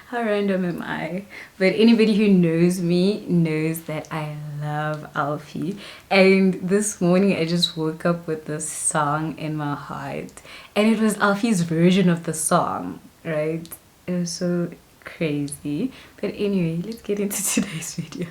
How random am I? But anybody who knows me knows that I love Alfie. And this morning I just woke up with this song in my heart. And it was Alfie's version of the song, right? It was so crazy. But anyway, let's get into today's video.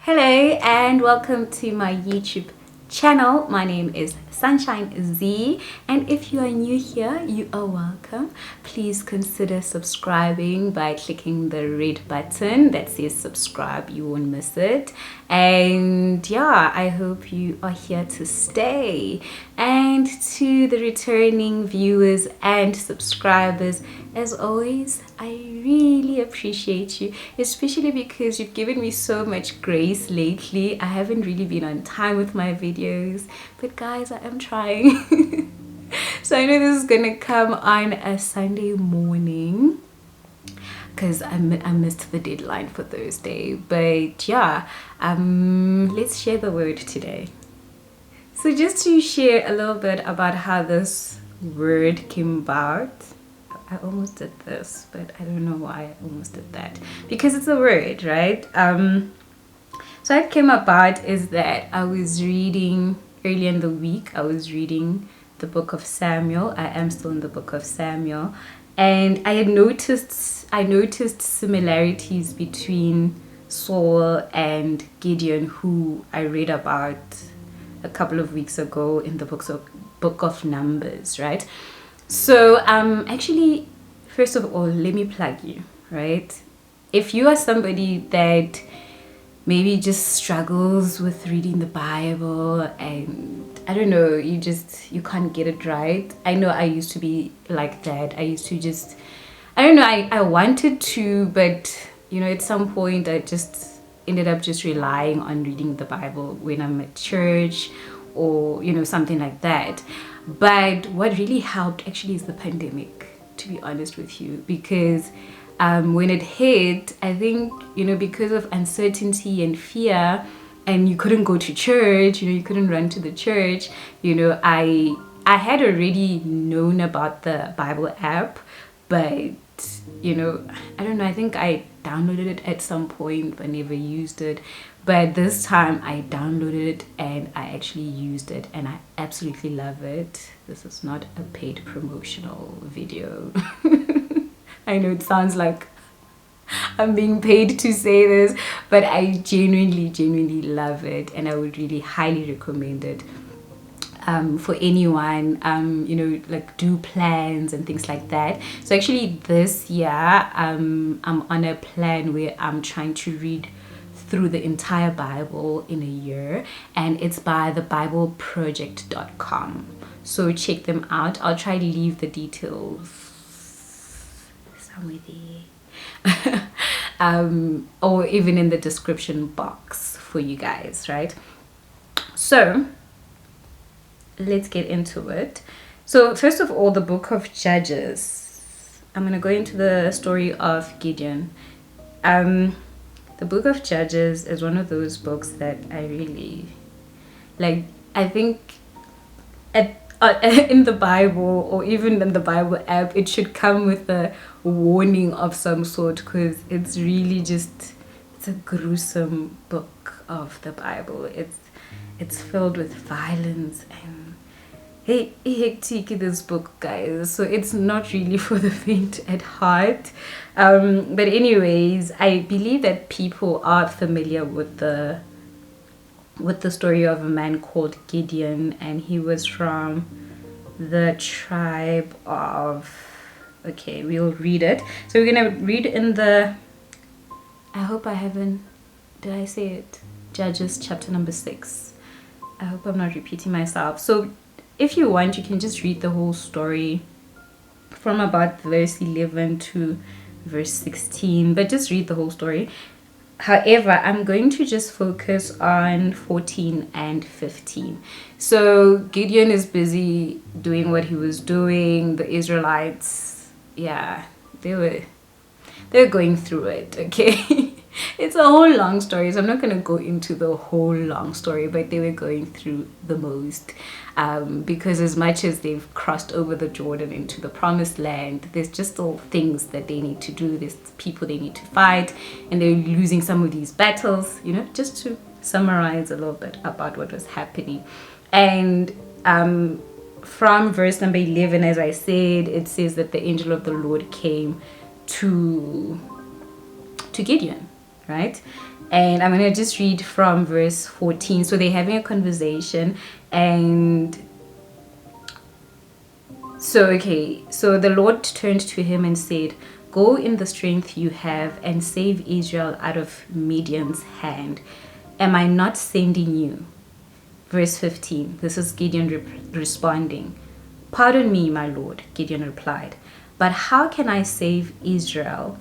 Hello and welcome to my YouTube channel. My name is Sunshine Zee, and if you are new here, you are welcome. Please consider subscribing by clicking the red button that says subscribe. You won't miss it. And yeah, I hope you are here to stay. And to the returning viewers and subscribers, as always, I really appreciate you, especially because you've given me so much grace lately. I haven't really been on time with my videos, but guys, I am trying. So I know this is gonna come on a Sunday morning because I missed the deadline for Thursday. But yeah, let's share the word today. So just to share a little bit about how this word came about. I almost did this, but I don't know why I almost did that. Because it's a word, right? So it came about is that I was reading earlier in the week. I was reading the book of Samuel. I am still in the book of Samuel, and I noticed similarities between Saul and Gideon, who I read about a couple of weeks ago in the book of Numbers, right? So actually, first of all, let me plug you, right? If you are somebody that maybe just struggles with reading the Bible and I don't know, you can't get it right. I know I used to be like that. I used to just, I don't know, I wanted to, but you know, at some point I just ended up just relying on reading the Bible when I'm at church or, you know, something like that. But what really helped actually is the pandemic, to be honest with you, because when it hit, I think, you know, because of uncertainty and fear, and you couldn't go to church, you know, you couldn't run to the church, you know, I had already known about the Bible app, but, you know, I don't know, I think I downloaded it at some point but never used it. But this time I downloaded it and I actually used it and I absolutely love it. This is not a paid promotional video. I know it sounds like I'm being paid to say this, but I genuinely love it and I would really highly recommend it for anyone, you know, like do plans and things like that. So actually this year I'm on a plan where I'm trying to read through the entire Bible in a year, and it's by thebibleproject.com. So check them out. I'll try to leave the details somewhere there. Or even in the description box for you guys, right? So let's get into it. So first of all, the book of Judges. I'm going to go into the story of Gideon. The book of Judges is one of those books that I really like. I think in the Bible or even in the Bible app, it should come with a warning of some sort, because it's really just, it's a gruesome book of the Bible. It's filled with violence and hey, hectic, this book, guys. So it's not really for the faint at heart. But anyways, I believe that people are familiar with the story of a man called Gideon, and he was from the tribe of, okay, we'll read it. So we're gonna read in the, I hope I haven't, did I say it? Judges chapter number 6. I hope I'm not repeating myself. So if you want, you can just read the whole story from about verse 11 to verse 16, but just read the whole story. However, I'm going to just focus on 14 and 15. So Gideon is busy doing what he was doing. The Israelites, yeah, they were going through it, okay? It's a whole long story, so I'm not going to go into the whole long story, but they were going through the most, because as much as they've crossed over the Jordan into the promised land, there's just still things that they need to do. There's people they need to fight, and they're losing some of these battles, you know, just to summarize a little bit about what was happening. And from verse number 11, as I said, it says that the angel of the Lord came to Gideon, right? And I'm going to just read from verse 14. So they're having a conversation, and so the Lord turned to him and said, go in the strength you have and save Israel out of Midian's hand. Am I not sending you? Verse 15, this is Gideon responding. Pardon me, my Lord, Gideon replied, but how can I save Israel?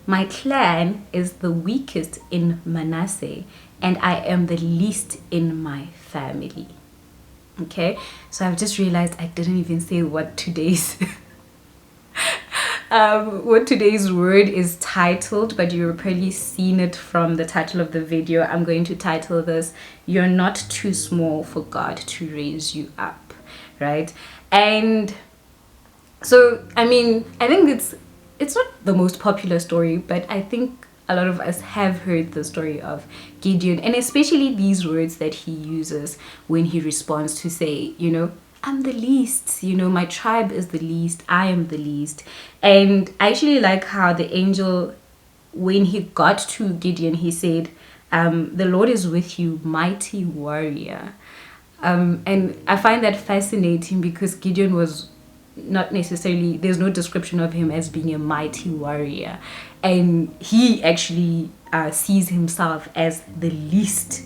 My clan is the weakest in Manasseh, and I am the least in my family. Okay, so I've just realized I didn't even say what today's word is titled, but you've probably seen it from the title of the video. I'm going to title this, You're Not Too Small for God to Raise You Up, right? And so, I mean, I think it's not the most popular story, but I think a lot of us have heard the story of Gideon, and especially these words that he uses when he responds to say, you know, I'm the least, you know, my tribe is the least, I am the least. And I actually like how the angel, when he got to Gideon, he said, the Lord is with you, mighty warrior. And I find that fascinating because Gideon was not necessarily, there's no description of him as being a mighty warrior, and he actually sees himself as the least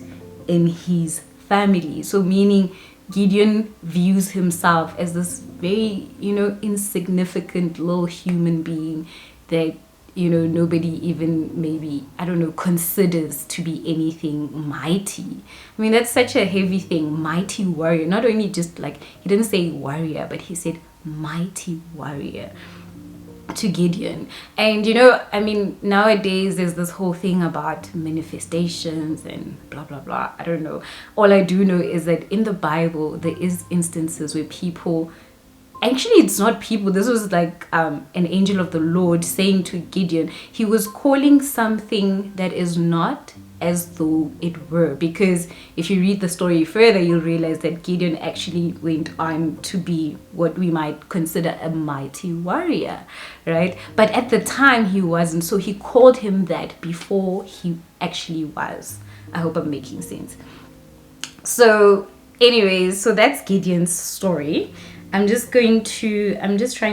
in his family. So meaning Gideon views himself as this very, you know, insignificant little human being that, you know, nobody even maybe, I don't know, considers to be anything mighty. I mean, that's such a heavy thing, mighty warrior. Not only just like, he didn't say warrior, but he said mighty warrior to Gideon. And you know, I mean, nowadays there's this whole thing about manifestations and blah blah blah. I don't know. All I do know is that in the Bible there is instances where people, actually it's not people, this was like an angel of the Lord saying to Gideon, he was calling something that is not as though it were, because if you read the story further you'll realize that Gideon actually went on to be what we might consider a mighty warrior, right? But at the time he wasn't, so he called him that before he actually was. I hope I'm making sense. So anyways, so that's Gideon's story. I'm just trying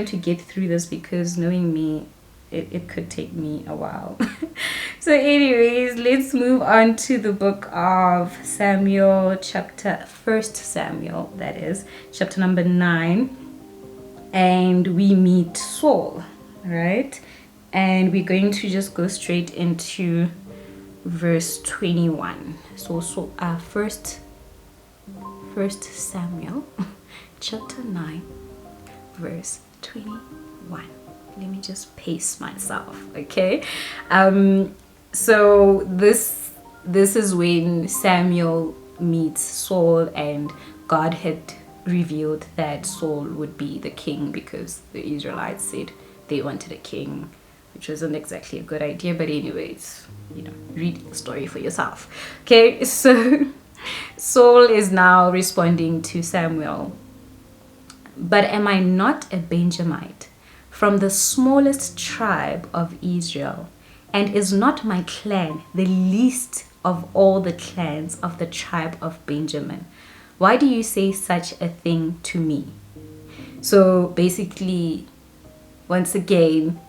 to get through this because knowing me, it could take me a while. So anyways, let's move on to the book of Samuel, First Samuel, that is, chapter number 9. And we meet Saul, right? And we're going to just go straight into verse 21. So First Samuel, chapter 9, verse 21. Let me just pace myself, okay? So this is when Samuel meets Saul, and God had revealed that Saul would be the king because the Israelites said they wanted a king, which wasn't exactly a good idea. But anyways, you know, read the story for yourself. Okay, so Saul is now responding to Samuel, But am I not a Benjamite from the smallest tribe of Israel? And is not my clan the least of all the clans of the tribe of Benjamin? Why do you say such a thing to me? So basically, once again,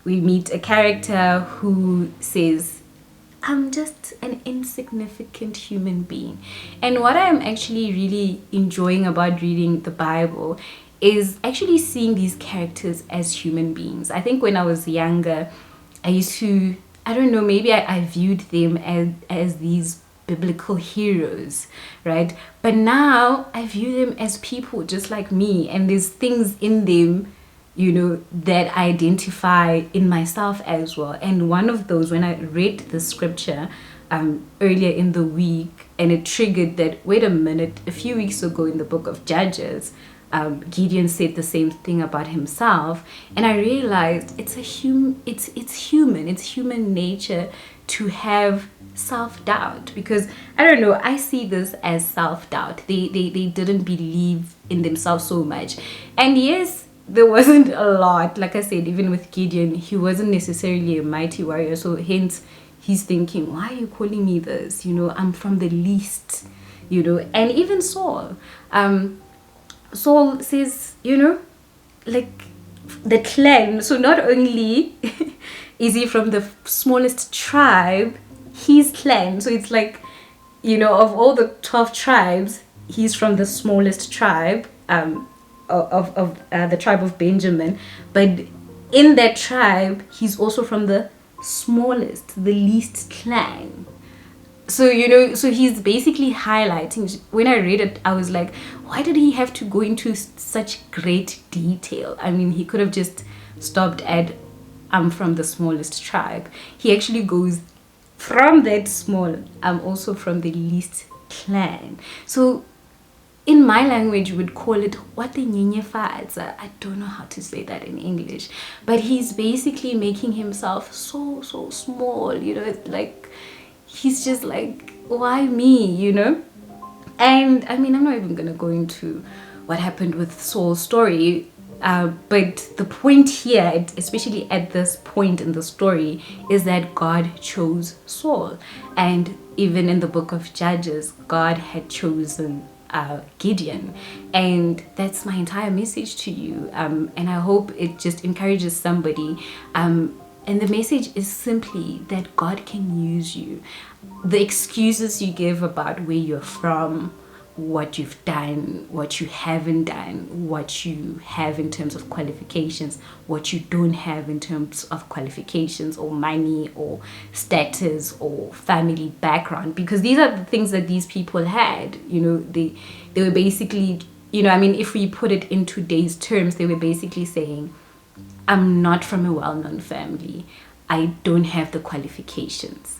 we meet a character who says, I'm just an insignificant human being. And what I'm actually really enjoying about reading the Bible is actually seeing these characters as human beings. I think when I was younger, I used to, I don't know, maybe I viewed them as these biblical heroes, right? But now I view them as people just like me, and there's things in them, you know, that I identify in myself as well. And one of those, when I read the scripture earlier in the week, and it triggered that, wait a minute, a few weeks ago in the book of Judges, Gideon said the same thing about himself, and I realized it's human, it's human nature to have self-doubt, because I don't know, I see this as self-doubt. They didn't believe in themselves so much. And yes, there wasn't a lot, like I said, even with Gideon, he wasn't necessarily a mighty warrior, so hence he's thinking, why are you calling me this, you know, I'm from the least, you know. And even Saul, Saul says, you know, like the clan. So not only is he from the smallest tribe, his clan. So it's like, you know, of all the 12 tribes, he's from the smallest tribe, of the tribe of Benjamin. But in that tribe, he's also from the smallest, the least clan. So, you know, so he's basically highlighting, when I read it, I was like, why did he have to go into such great detail? I mean, he could have just stopped at, I'm from the smallest tribe. He actually goes, from that small, I'm also from the least clan. So in my language, we would call it what the nyenyefatsa. I don't know how to say that in English, but he's basically making himself so small, you know. It's like, he's just like, why me, you know? And I mean, I'm not even gonna go into what happened with Saul's story, but the point here, especially at this point in the story, is that God chose Saul. And even in the book of Judges, God had chosen Gideon. And that's my entire message to you, and I hope it just encourages somebody. And the message is simply that God can use you. The excuses you give about where you're from, what you've done, what you haven't done, what you have in terms of qualifications, what you don't have in terms of qualifications or money or status or family background, because these are the things that these people had. You know, they were basically, you know, I mean, if we put it in today's terms, they were basically saying, I'm not from a well-known family, I don't have the qualifications.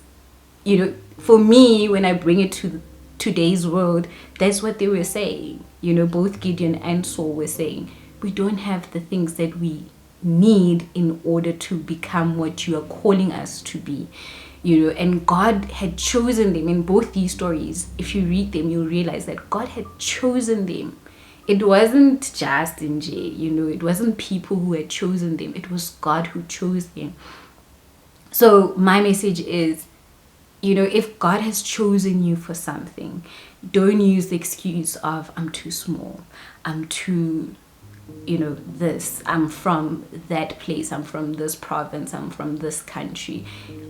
You know, for me, when I bring it to today's world, that's what they were saying. You know, both Gideon and Saul were saying, we don't have the things that we need in order to become what you are calling us to be. You know, and God had chosen them. In both these stories, if you read them, you'll realize that God had chosen them. It wasn't Justin J, you know, it wasn't people who had chosen them, it was God who chose them. So my message is, you know, if God has chosen you for something, don't use the excuse of, I'm too small, I'm too, you know, this, I'm from that place, I'm from this province, I'm from this country.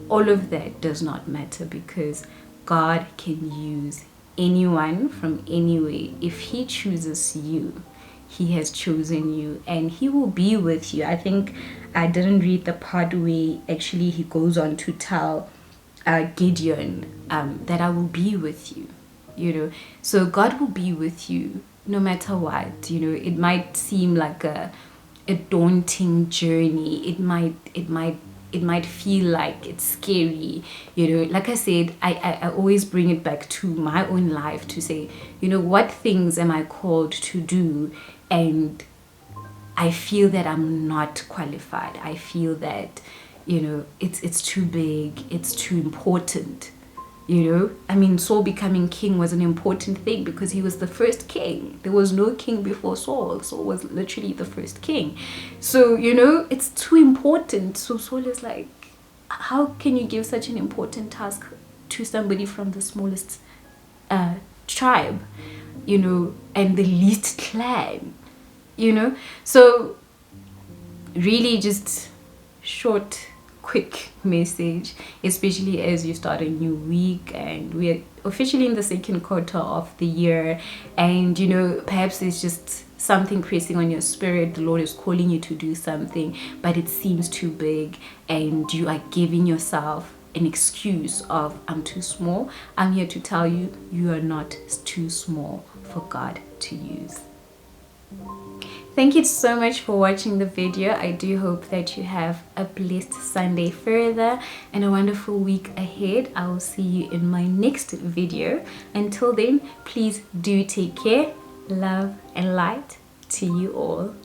All of that does not matter, because God can use anyone from anywhere. If he chooses you, he has chosen you, and he will be with you. I think I didn't read the part where actually he goes on to tell Gideon that I will be with you, you know. So God will be with you no matter what. You know, it might seem like a daunting journey, it might feel like it's scary, you know. Like I said, I always bring it back to my own life to say, you know, what things am I called to do, and I feel that I'm not qualified, I feel that, you know, it's too big, it's too important You know, I mean, Saul becoming king was an important thing because he was the first king. There was no king before Saul. Saul was literally the first king. So, you know, it's too important. So Saul is like, how can you give such an important task to somebody from the smallest tribe, you know, and the least clan, you know? So really just short, quick message, especially as you start a new week and we're officially in the second quarter of the year, and you know, perhaps it's just something pressing on your spirit. The Lord is calling you to do something, but it seems too big and you are giving yourself an excuse of, I'm too small. I'm here to tell you, you are not too small for God to use. Thank you so much for watching the video. I do hope that you have a blessed Sunday further and a wonderful week ahead. I will see you in my next video. Until then, please do take care. Love and light to you all.